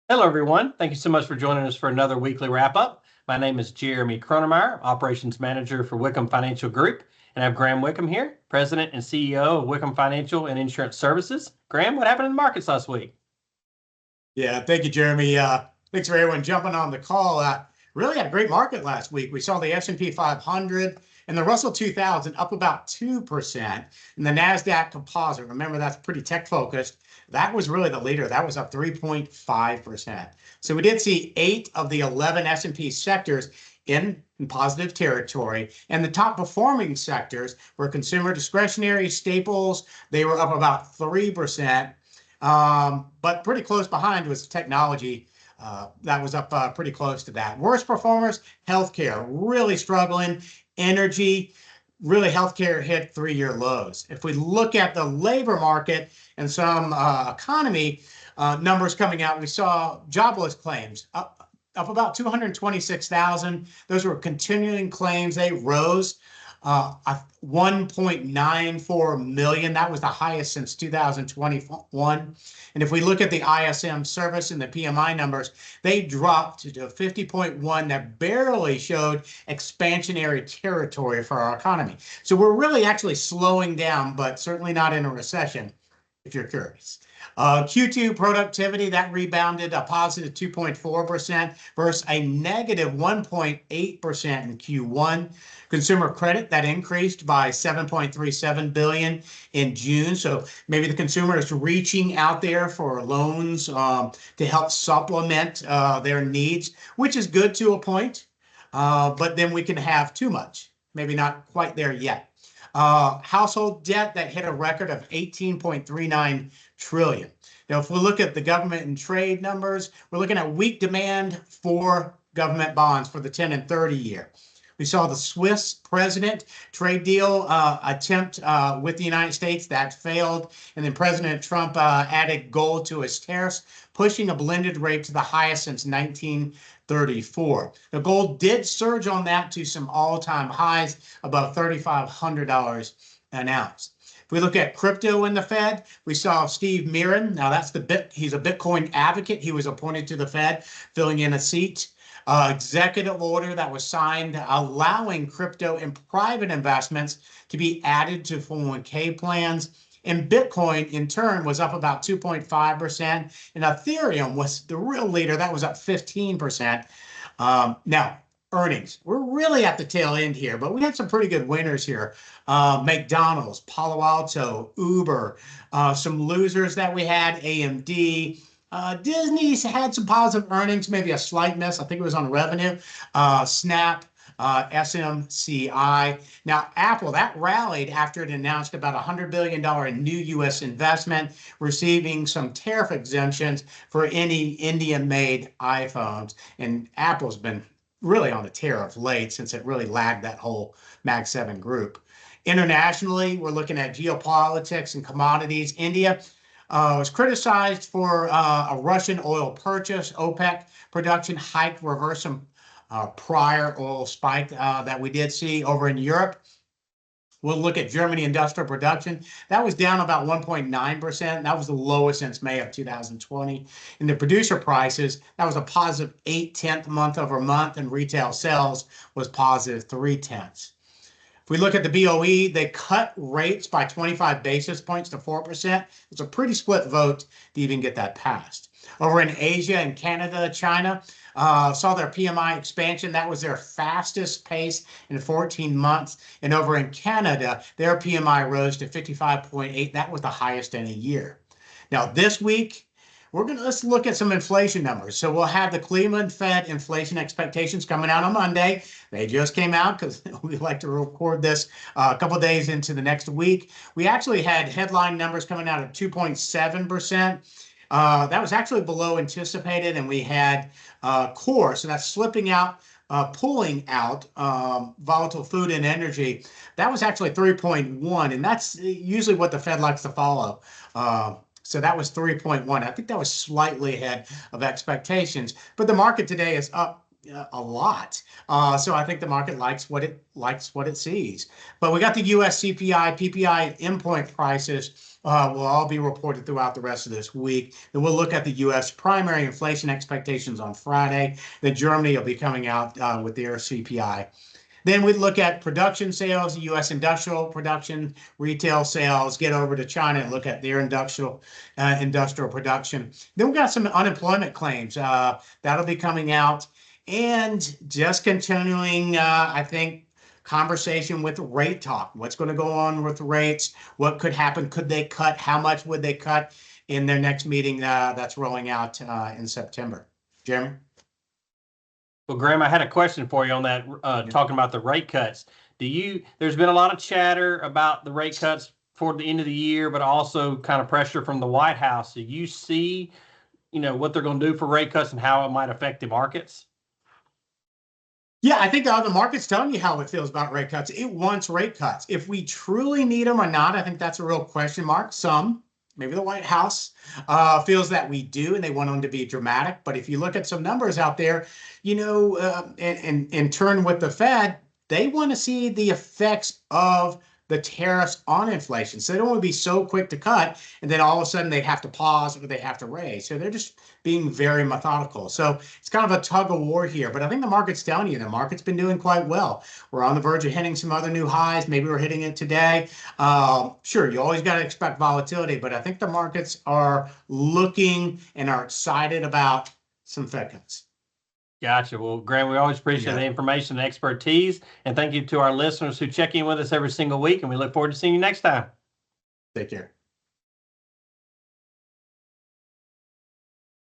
Hello, everyone. Thank you so much for joining us for another weekly wrap-up. My name is Jeremy Kronemeyer, Operations Manager for Wickham Financial Group, and I have Graham Wickham here, President and CEO of Wickham Financial and Insurance Services. Graham, what happened in the markets last week? Yeah, thank you, Jeremy. Thanks for everyone jumping on the call. Really had a great market last week. We saw the S&P 500 and the Russell 2000 up about 2%. And the NASDAQ Composite, remember that's pretty tech focused, that was really the leader. That was up 3.5%. So we did see 8 of the 11 S&P sectors in positive territory. And the top performing sectors were consumer discretionary staples. They were up about 3%. But pretty close behind was technology. That was up pretty close to that. Worst performers, healthcare, really struggling. Energy, really healthcare hit 3-year lows. If we look at the labor market and some economy numbers coming out, we saw jobless claims up about 226,000. Those were continuing claims. They rose 1.94 million. That was the highest since 2021. And if we look at the ISM Services and the PMI numbers, they dropped to 50.1. That barely showed expansionary territory for our economy. So we're really actually slowing down, but certainly not in a recession, if you're curious. Q2 productivity, that rebounded a positive 2.4% versus a negative 1.8% in Q1. Consumer credit, that increased by 7.37 billion in June. So maybe the consumer is reaching out there for loans to help supplement their needs, which is good to a point. But then we can have too much, maybe not quite there yet. Household debt that hit a record of 18.39 trillion. Now, if we look at the government and trade numbers, we're looking at weak demand for government bonds for the 10 and 30 year. We saw the Swiss president trade deal attempt with the United States that failed. And then President Trump added gold to his tariffs, pushing a blended rate to the highest since 1934. The gold did surge on that to some all-time highs, above $3,500 an ounce. If we look at crypto in the Fed, we saw Steve Mirren. Now he's a Bitcoin advocate. He was appointed to the Fed, filling in a seat. Executive order that was signed allowing crypto and private investments to be added to 401k plans. And Bitcoin, in turn, was up about 2.5%. And Ethereum was the real leader. That was up 15%. Now, earnings. We're really at the tail end here, but we had some pretty good winners here. McDonald's, Palo Alto, Uber, some losers that we had, AMD. Disney's had some positive earnings, maybe a slight miss. I think it was on revenue. Snap, SMCI. Now, Apple, that rallied after it announced about $100 billion new U.S. investment, receiving some tariff exemptions for any Indian-made iPhones. And Apple's been really on a tear of late since it really lagged that whole Mag 7 group. Internationally, we're looking at geopolitics and commodities. India was criticized for a Russian oil purchase. OPEC production hike, reverse some prior oil spike that we did see over in Europe. We'll look at Germany industrial production. That was down about 1.9%. That was the lowest since May of 2020. And the producer prices, that was a positive 0.8 month over month, and retail sales was positive 0.3. If we look at the BOE, they cut rates by 25 basis points to 4%. It's a pretty split vote to even get that passed. Over in Asia and Canada, China, saw their PMI expansion. That was their fastest pace in 14 months. And over in Canada, their PMI rose to 55.8. That was the highest in a year. Now, this week, let's look at some inflation numbers. So we'll have the Cleveland Fed inflation expectations coming out on Monday. They just came out because we like to record this a couple of days into the next week. We actually had headline numbers coming out at 2.7%. That was actually below anticipated, and we had core, so that's slipping out, pulling out volatile food and energy. That was actually 3.1, and that's usually what the Fed likes to follow. So that was 3.1. I think that was slightly ahead of expectations, but the market today is up a lot. So I think the market likes what it sees. But we got the U.S. CPI, PPI, endpoint prices will all be reported throughout the rest of this week. Then we'll look at the U.S. primary inflation expectations on Friday. Then Germany will be coming out with their CPI. Then we look at production sales, U.S. industrial production, retail sales, get over to China and look at their industrial production. Then we've got some unemployment claims that'll be coming out. And just continuing, I think, conversation with rate talk. What's going to go on with rates? What could happen? Could they cut? How much would they cut in their next meeting that's rolling out in September? Jim? Well, Graham, I had a question for you on that, talking about the rate cuts. There's been a lot of chatter about the rate cuts toward the end of the year, but also kind of pressure from the White House. Do you see, what they're going to do for rate cuts and how it might affect the markets? Yeah, I think the market's telling you how it feels about rate cuts. It wants rate cuts. If we truly need them or not, I think that's a real question mark. Some, maybe the White House, feels that we do, and they want them to be dramatic. But if you look at some numbers out there, and in turn with the Fed, they want to see the effects of the tariffs on inflation. So they don't want to be so quick to cut, and then all of a sudden they have to pause or they have to raise. So they're just being very methodical. So it's kind of a tug of war here. But I think the market's telling you the market's been doing quite well. We're on the verge of hitting some other new highs. Maybe we're hitting it today. Sure, you always got to expect volatility, but I think the markets are looking and are excited about some Fed cuts. Gotcha. Well, Graham, we always appreciate the information and expertise. And thank you to our listeners who check in with us every single week. And we look forward to seeing you next time. Take care.